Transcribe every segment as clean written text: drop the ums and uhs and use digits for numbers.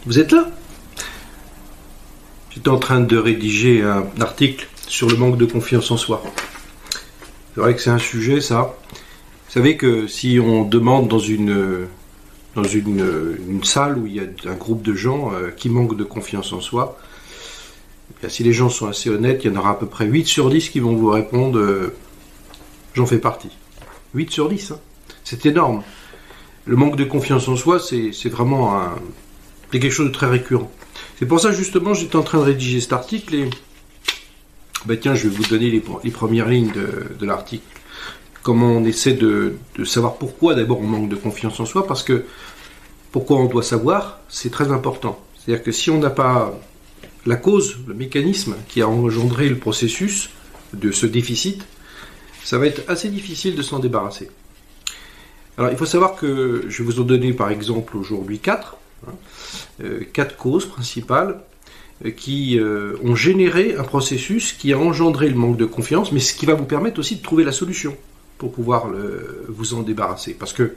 Vous êtes là? J'étais en train de rédiger un article sur le manque de confiance en soi. C'est vrai que c'est un sujet, ça. Vous savez que si on demande dans une salle où il y a un groupe de gens qui manquent de confiance en soi, bien, si les gens sont assez honnêtes, il y en aura à peu près 8 sur 10 qui vont vous répondre j'en fais partie. 8 sur 10, hein. C'est énorme. Le manque de confiance en soi, c'est vraiment c'est quelque chose de très récurrent. C'est pour ça, justement, j'étais en train de rédiger cet article et tiens, je vais vous donner les premières lignes de l'article. Comment on essaie de savoir pourquoi d'abord on manque de confiance en soi, parce que pourquoi on doit savoir, c'est très important. C'est-à-dire que si on n'a pas la cause, le mécanisme qui a engendré le processus de ce déficit, ça va être assez difficile de s'en débarrasser. Alors il faut savoir que je vais vous en donner par exemple aujourd'hui 4 causes principales qui ont généré un processus qui a engendré le manque de confiance, mais ce qui va vous permettre aussi de trouver la solution pour pouvoir vous en débarrasser. Parce que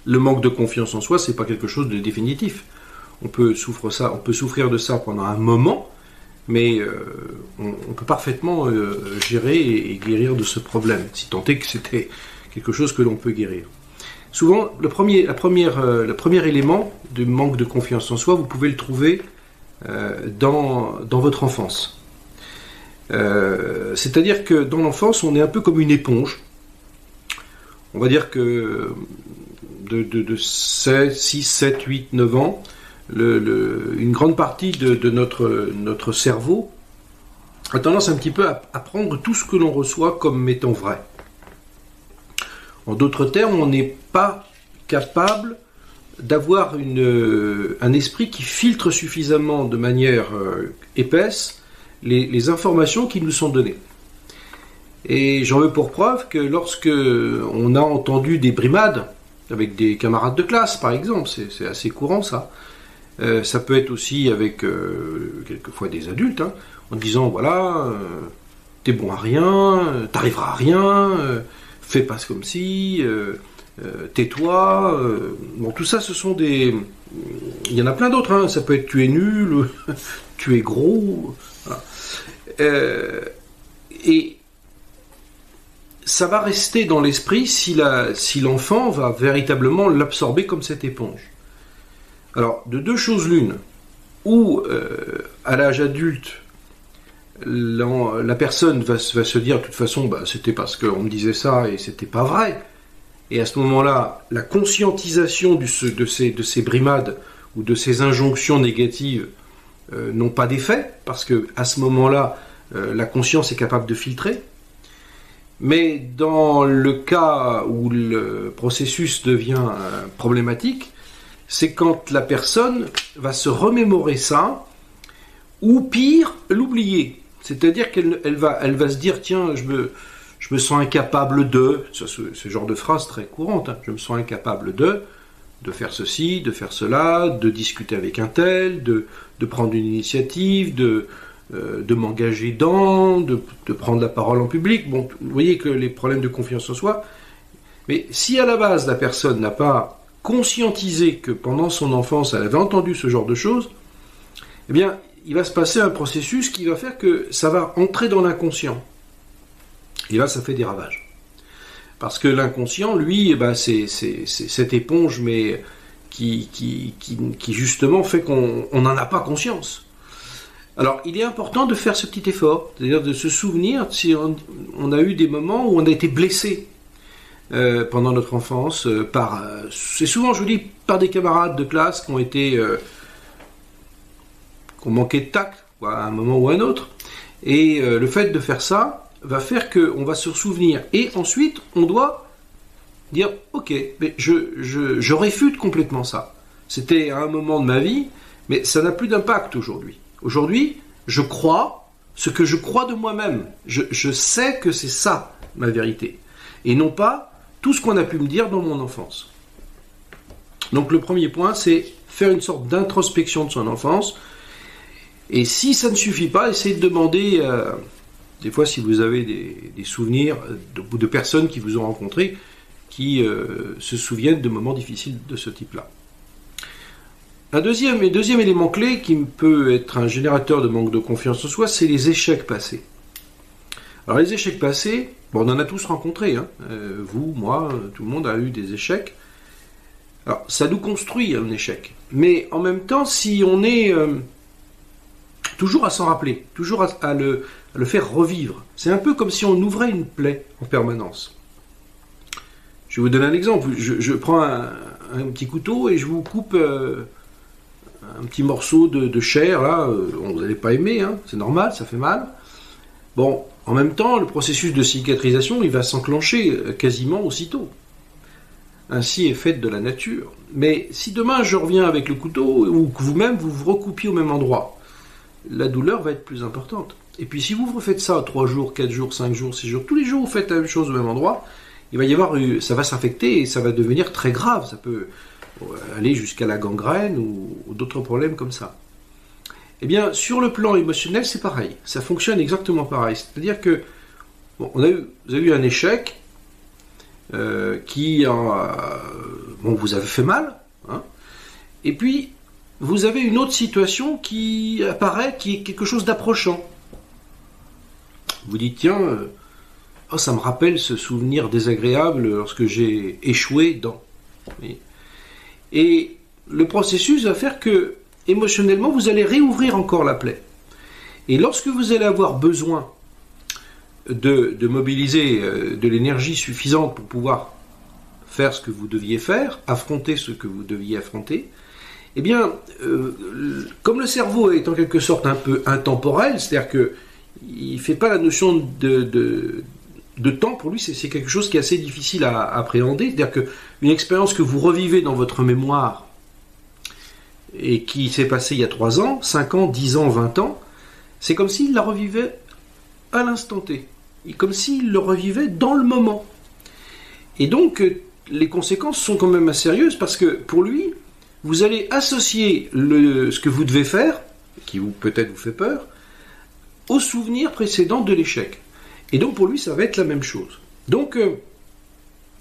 le manque de confiance en soi, c'est pas quelque chose de définitif. On peut souffrir de ça pendant un moment, mais on peut parfaitement gérer et guérir de ce problème, si tant est que c'était quelque chose que l'on peut guérir. Souvent, le premier élément du manque de confiance en soi, vous pouvez le trouver dans votre enfance. C'est-à-dire que dans l'enfance, on est un peu comme une éponge. On va dire que de 6, 7, 8, 9 ans, une grande partie de notre cerveau a tendance un petit peu à prendre tout ce que l'on reçoit comme étant vrai. En d'autres termes, on n'est pas capable d'avoir un esprit qui filtre suffisamment de manière épaisse les informations qui nous sont données. Et j'en veux pour preuve que lorsque on a entendu des brimades avec des camarades de classe, par exemple, c'est assez courant ça. Ça peut être aussi avec quelquefois des adultes, en disant voilà, t'es bon à rien, t'arriveras à rien, fais pas comme si, tais-toi. Bon, tout ça, ce sont des... Il y en a plein d'autres, ça peut être tu es nul, tu es gros. Voilà. Et ça va rester dans l'esprit si l'enfant va véritablement l'absorber comme cette éponge. Alors, de deux choses l'une, ou à l'âge adulte, la personne va se dire de toute façon c'était parce qu'on me disait ça et c'était pas vrai, et à ce moment-là la conscientisation de ces brimades ou de ces injonctions négatives n'ont pas d'effet, parce que à ce moment-là la conscience est capable de filtrer. Mais dans le cas où le processus devient problématique, c'est quand la personne va se remémorer ça, ou pire, l'oublier. C'est-à-dire qu'elle va se dire, tiens, je me sens incapable ce genre de phrase très courante, je me sens incapable de faire ceci, de faire cela, de discuter avec un tel, de prendre une initiative, de m'engager de prendre la parole en public. Bon, vous voyez que les problèmes de confiance en soi, mais si à la base la personne n'a pas conscientisé que pendant son enfance elle avait entendu ce genre de choses, eh bien il va se passer un processus qui va faire que ça va entrer dans l'inconscient. Et là, ça fait des ravages. Parce que l'inconscient, lui, c'est cette éponge, mais qui justement fait qu'on n'en a pas conscience. Alors, il est important de faire ce petit effort, c'est-à-dire de se souvenir si on a eu des moments où on a été blessé pendant notre enfance, c'est souvent, je vous dis, par des camarades de classe qui ont été... qu'on manquait de tact, à un moment ou à un autre. Et le fait de faire ça va faire qu'on va se souvenir. Et ensuite, on doit dire, ok, mais je réfute complètement ça. C'était à un moment de ma vie, mais ça n'a plus d'impact aujourd'hui. Aujourd'hui, je crois ce que je crois de moi-même. Je sais que c'est ça, ma vérité. Et non pas tout ce qu'on a pu me dire dans mon enfance. Donc le premier point, c'est faire une sorte d'introspection de son enfance. Et si ça ne suffit pas, essayez de demander, des fois si vous avez des souvenirs de personnes qui vous ont rencontré, qui se souviennent de moments difficiles de ce type-là. Deuxième élément clé qui peut être un générateur de manque de confiance en soi, c'est les échecs passés. Alors les échecs passés, bon, on en a tous rencontré, hein. Vous, moi, tout le monde a eu des échecs. Alors ça nous construit un échec, mais en même temps, si on est toujours à s'en rappeler, toujours à le faire revivre, c'est un peu comme si on ouvrait une plaie en permanence. Je vais vous donner un exemple. Je prends un petit couteau et je vous coupe un petit morceau de chair, là, vous n'allez pas aimer, hein, c'est normal, ça fait mal. Bon, en même temps, le processus de cicatrisation, il va s'enclencher quasiment aussitôt. Ainsi est faite de la nature. Mais si demain je reviens avec le couteau, ou que vous-même vous vous recoupiez au même endroit, la douleur va être plus importante. Et puis si vous refaites ça 3 jours, 4 jours, 5 jours, 6 jours, tous les jours vous faites la même chose au même endroit, il va y avoir, ça va s'infecter et ça va devenir très grave. Ça peut aller jusqu'à la gangrène ou d'autres problèmes comme ça. Eh bien, sur le plan émotionnel, c'est pareil. Ça fonctionne exactement pareil. C'est-à-dire que bon, vous avez eu un échec vous avez fait mal, hein, et puis vous avez une autre situation qui apparaît, qui est quelque chose d'approchant. Vous dites, tiens, ça me rappelle ce souvenir désagréable lorsque j'ai échoué dans... Et le processus va faire que, émotionnellement, vous allez réouvrir encore la plaie. Et lorsque vous allez avoir besoin de mobiliser de l'énergie suffisante pour pouvoir faire ce que vous deviez faire, affronter ce que vous deviez affronter, eh bien, comme le cerveau est en quelque sorte un peu intemporel, c'est-à-dire qu'il ne fait pas la notion de temps, pour lui c'est quelque chose qui est assez difficile à appréhender, c'est-à-dire qu'une expérience que vous revivez dans votre mémoire et qui s'est passée il y a 3 ans, 5 ans, 10 ans, 20 ans, c'est comme s'il la revivait à l'instant T, et comme s'il le revivait dans le moment. Et donc, les conséquences sont quand même assez sérieuses, parce que pour lui, vous allez associer ce que vous devez faire, qui peut-être vous fait peur, au souvenir précédent de l'échec. Et donc pour lui, ça va être la même chose. Donc,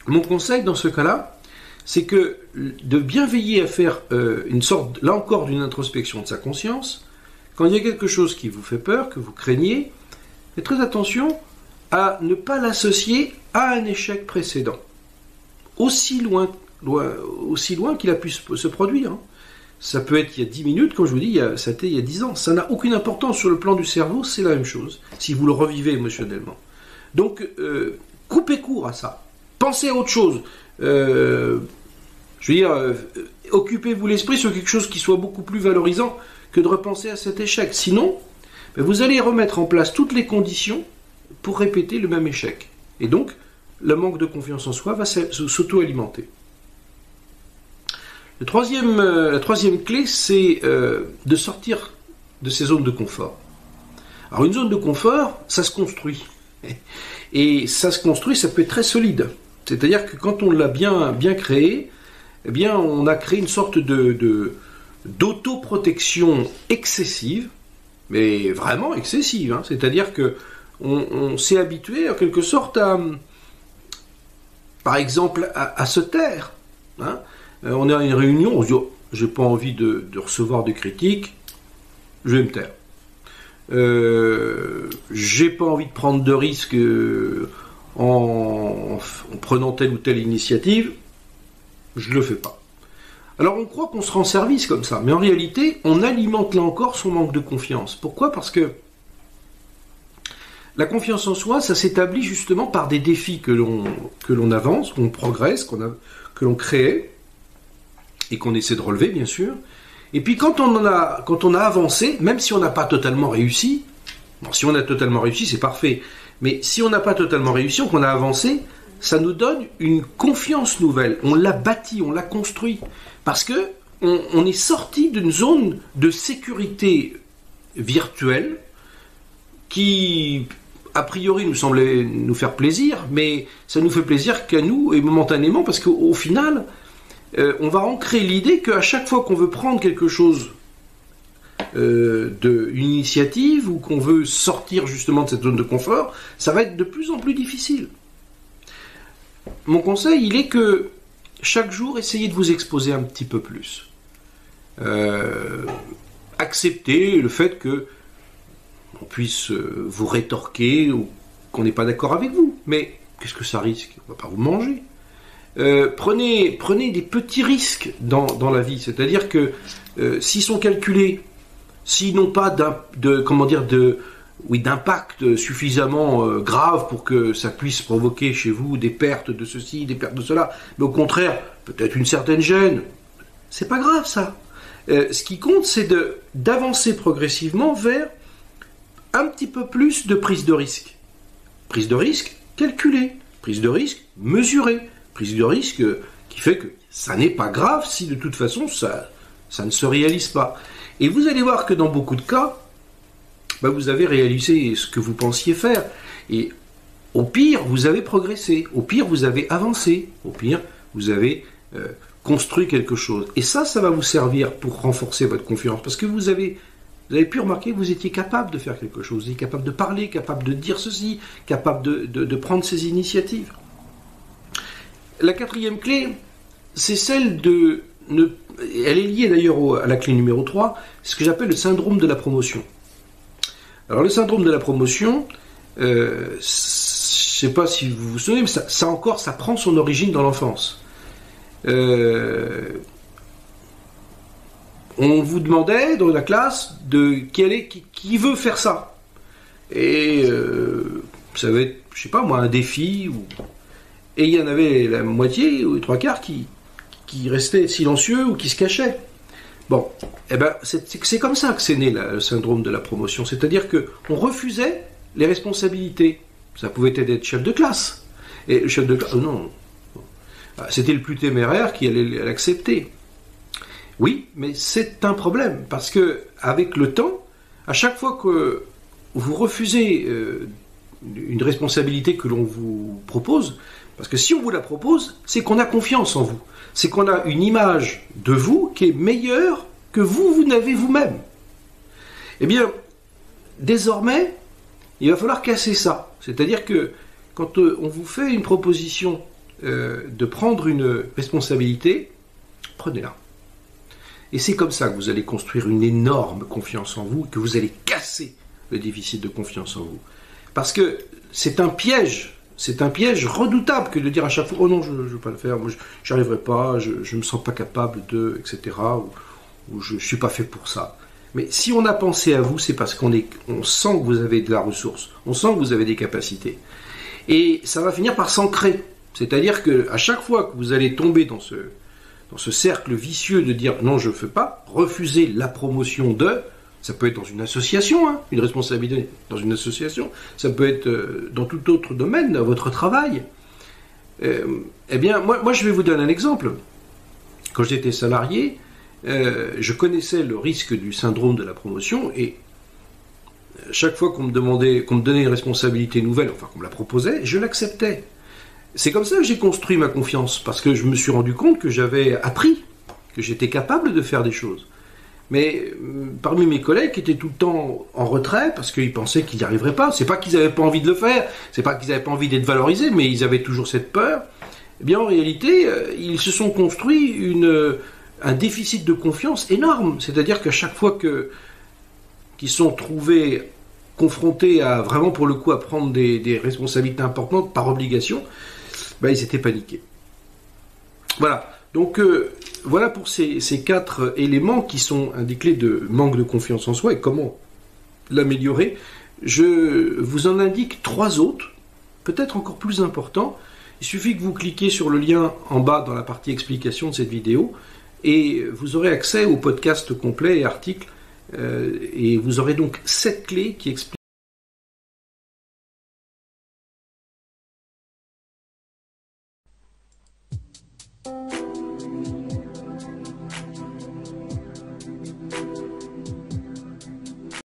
mon conseil dans ce cas-là, c'est que de bien veiller à faire une sorte, là encore, d'une introspection de sa conscience. Quand il y a quelque chose qui vous fait peur, que vous craignez, faites très attention à ne pas l'associer à un échec précédent. Aussi loin qu'il a pu se produire. Hein. Ça peut être il y a 10 minutes, comme je vous dis, ça a été il y a 10 ans. Ça n'a aucune importance sur le plan du cerveau, c'est la même chose, si vous le revivez émotionnellement. Donc, coupez court à ça. Pensez à autre chose. Occupez-vous l'esprit sur quelque chose qui soit beaucoup plus valorisant que de repenser à cet échec. Sinon, vous allez remettre en place toutes les conditions pour répéter le même échec. Et donc, le manque de confiance en soi va s'auto-alimenter. La troisième clé, c'est de sortir de ces zones de confort. Alors une zone de confort, ça se construit. Et ça se construit, ça peut être très solide. C'est-à-dire que quand on l'a bien créé, eh bien on a créé une sorte d'autoprotection excessive, mais vraiment excessive. Hein. C'est-à-dire que on s'est habitué en quelque sorte par exemple, à se taire. Hein. On est à une réunion, on se dit, j'ai pas envie de recevoir de critiques, je vais me taire. J'ai pas envie de prendre de risques en prenant telle ou telle initiative, je le fais pas. Alors on croit qu'on se rend service comme ça, mais en réalité, on alimente là encore son manque de confiance. Pourquoi ? Parce que la confiance en soi, ça s'établit justement par des défis que l'on avance, qu'on progresse, que l'on crée, et qu'on essaie de relever, bien sûr. Et puis quand on a avancé, même si on n'a pas totalement réussi, bon, si on a totalement réussi, c'est parfait, mais si on n'a pas totalement réussi, qu'on a avancé, ça nous donne une confiance nouvelle. On l'a bâti, on l'a construit. Parce que on est sorti d'une zone de sécurité virtuelle qui, a priori, nous semblait nous faire plaisir, mais ça nous fait plaisir qu'à nous, et momentanément, parce qu'au final, on va ancrer l'idée qu'à chaque fois qu'on veut prendre quelque chose, une initiative, ou qu'on veut sortir justement de cette zone de confort, ça va être de plus en plus difficile. Mon conseil, il est que chaque jour, essayez de vous exposer un petit peu plus. accepter le fait que on puisse vous rétorquer ou qu'on n'est pas d'accord avec vous. Mais qu'est-ce que ça risque? On ne va pas vous manger. Prenez des petits risques dans la vie. C'est-à-dire que s'ils sont calculés, s'ils n'ont pas d'impact suffisamment grave pour que ça puisse provoquer chez vous des pertes de ceci, des pertes de cela, mais au contraire, peut-être une certaine gêne, c'est pas grave ça. Ce qui compte, c'est d'avancer progressivement vers un petit peu plus de prise de risque. Prise de risque calculée, prise de risque mesurée, prise de risque qui fait que ça n'est pas grave si de toute façon ça ne se réalise pas. Et vous allez voir que dans beaucoup de cas, vous avez réalisé ce que vous pensiez faire. Et au pire, vous avez progressé. Au pire, vous avez avancé. Au pire, vous avez construit quelque chose. Et ça va vous servir pour renforcer votre confiance. Parce que vous avez pu remarquer que vous étiez capable de faire quelque chose. Vous étiez capable de parler, capable de dire ceci, capable de prendre ces initiatives. La quatrième clé, c'est celle elle est liée d'ailleurs à la clé numéro 3, c'est ce que j'appelle le syndrome de la promotion. Alors le syndrome de la promotion, je ne sais pas si vous vous souvenez, mais ça prend son origine dans l'enfance. On vous demandait dans la classe qui veut faire ça. Et ça va être, je sais pas moi, un défi. Et il y en avait la moitié ou les trois quarts qui restaient silencieux ou qui se cachaient. Bon, c'est comme ça que c'est né le syndrome de la promotion. C'est-à-dire qu'on refusait les responsabilités. Ça pouvait être d'être chef de classe. Et le chef de classe, non. C'était le plus téméraire qui allait l'accepter. Oui, mais c'est un problème. Parce que avec le temps, à chaque fois que vous refusez une responsabilité que l'on vous propose, parce que si on vous la propose, c'est qu'on a confiance en vous. C'est qu'on a une image de vous qui est meilleure que vous n'avez vous-même. Eh bien, désormais, il va falloir casser ça. C'est-à-dire que quand on vous fait une proposition de prendre une responsabilité, prenez-la. Et c'est comme ça que vous allez construire une énorme confiance en vous, que vous allez casser le déficit de confiance en vous. Parce que c'est un piège redoutable que de dire à chaque fois « Oh non, je ne veux pas le faire, moi j'y arriverai pas, je ne me sens pas capable de, etc. » ou « Je ne suis pas fait pour ça. » Mais si on a pensé à vous, c'est parce qu'on sent que vous avez de la ressource, on sent que vous avez des capacités. Et ça va finir par s'ancrer. C'est-à-dire qu'à chaque fois que vous allez tomber dans ce cercle vicieux de dire « Non, je ne fais pas », refuser la promotion de... Ça peut être dans une association, une responsabilité dans une association. Ça peut être dans tout autre domaine, dans votre travail. Eh bien, moi, je vais vous donner un exemple. Quand j'étais salarié, je connaissais le risque du syndrome de la promotion et chaque fois qu'on me donnait une responsabilité nouvelle, enfin qu'on me la proposait, je l'acceptais. C'est comme ça que j'ai construit ma confiance, parce que je me suis rendu compte que j'avais appris, que j'étais capable de faire des choses. Mais parmi mes collègues qui étaient tout le temps en retrait parce qu'ils pensaient qu'ils n'y arriveraient pas, c'est pas qu'ils n'avaient pas envie de le faire, c'est pas qu'ils n'avaient pas envie d'être valorisés, mais ils avaient toujours cette peur. Eh bien en réalité, ils se sont construits un déficit de confiance énorme. C'est-à-dire qu'à chaque fois qu'ils sont trouvés confrontés à vraiment pour le coup à prendre des responsabilités importantes par obligation, ils étaient paniqués. Voilà. Donc voilà pour ces 4 éléments qui sont des clés de manque de confiance en soi et comment l'améliorer. Je vous en indique 3 autres, peut-être encore plus importants. Il suffit que vous cliquiez sur le lien en bas dans la partie explication de cette vidéo et vous aurez accès au podcast complet et articles et vous aurez donc 7 clés qui expliquent